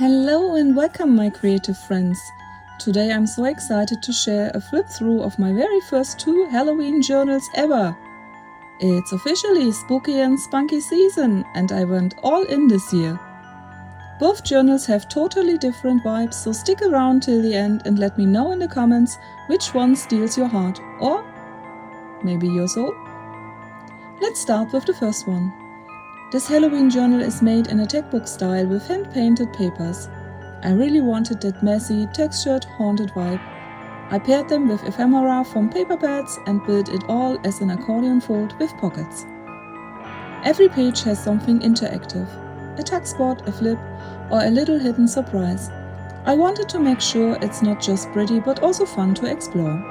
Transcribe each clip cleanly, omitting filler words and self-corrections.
Hello and welcome, my creative friends. Today I'm so excited to share a flip through of my very first 2 Halloween journals ever. It's officially spooky and spunky season and I went all in this year. Both journals have totally different vibes, so stick around till the end and let me know in the comments which one steals your heart or maybe your soul. Let's start with the first one. This Halloween journal is made in a textbook style with hand-painted papers. I really wanted that messy, textured, haunted vibe. I paired them with ephemera from paper pads and built it all as an accordion fold with pockets. Every page has something interactive, a tuck spot, a flip, or a little hidden surprise. I wanted to make sure it's not just pretty but also fun to explore.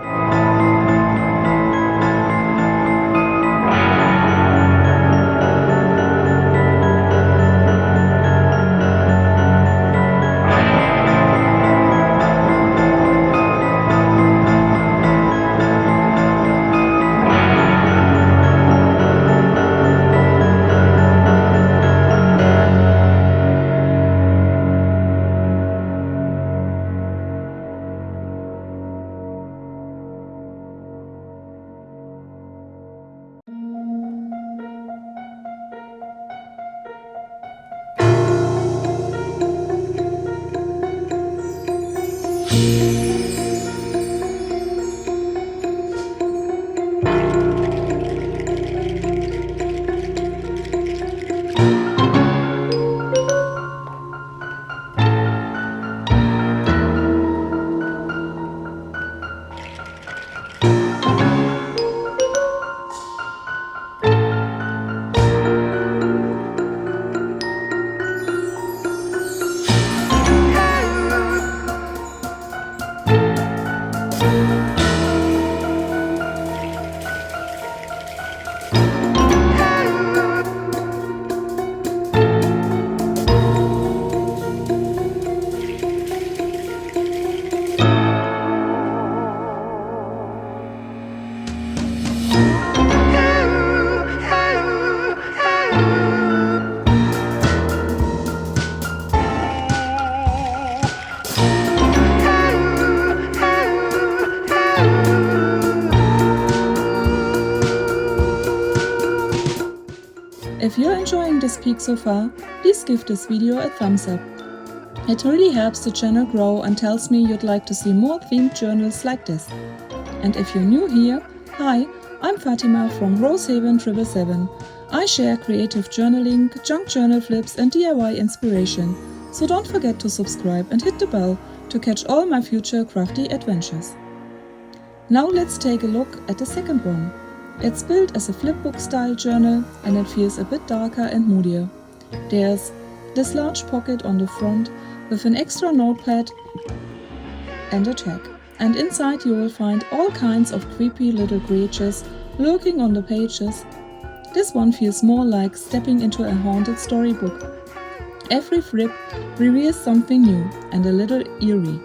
If you're enjoying this peek so far, please give this video a thumbs up. It really helps the channel grow and tells me you'd like to see more themed journals like this. And if you're new here, hi, I'm Fatima from Rosehaven 777. I share creative journaling, junk journal flips and DIY inspiration, so don't forget to subscribe and hit the bell to catch all my future crafty adventures. Now let's take a look at the second one. It's built as a flipbook style journal and it feels a bit darker and moodier. There's this large pocket on the front with an extra notepad and a tag. And inside you will find all kinds of creepy little creatures lurking on the pages. This one feels more like stepping into a haunted storybook. Every flip reveals something new and a little eerie.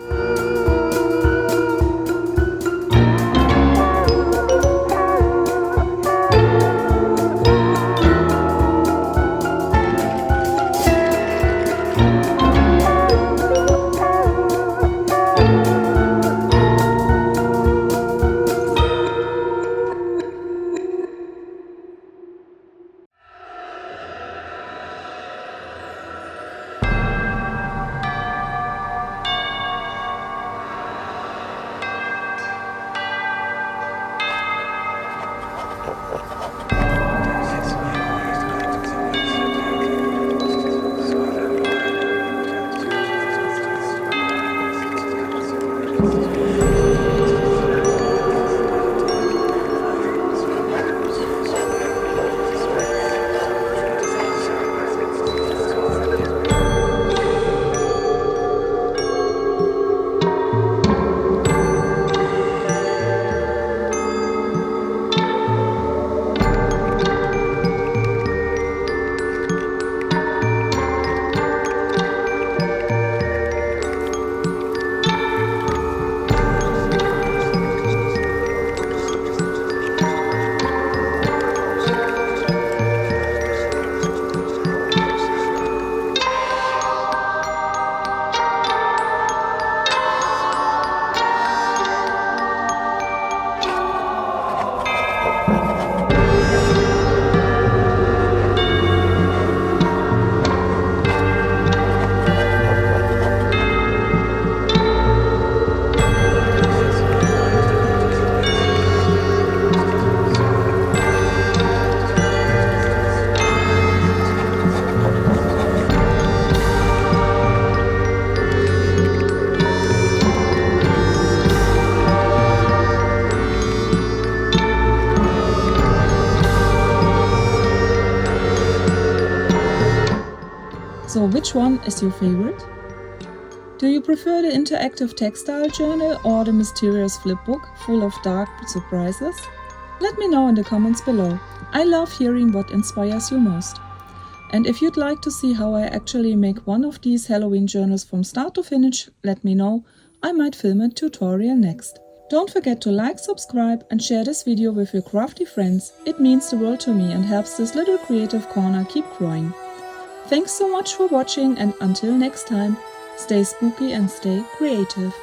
So which one is your favorite? Do you prefer the interactive textile journal or the mysterious flipbook full of dark surprises? Let me know in the comments below. I love hearing what inspires you most. And if you'd like to see how I actually make one of these Halloween journals from start to finish, let me know. I might film a tutorial next. Don't forget to like, subscribe and share this video with your crafty friends. It means the world to me and helps this little creative corner keep growing. Thanks so much for watching, and until next time, stay spooky and stay creative.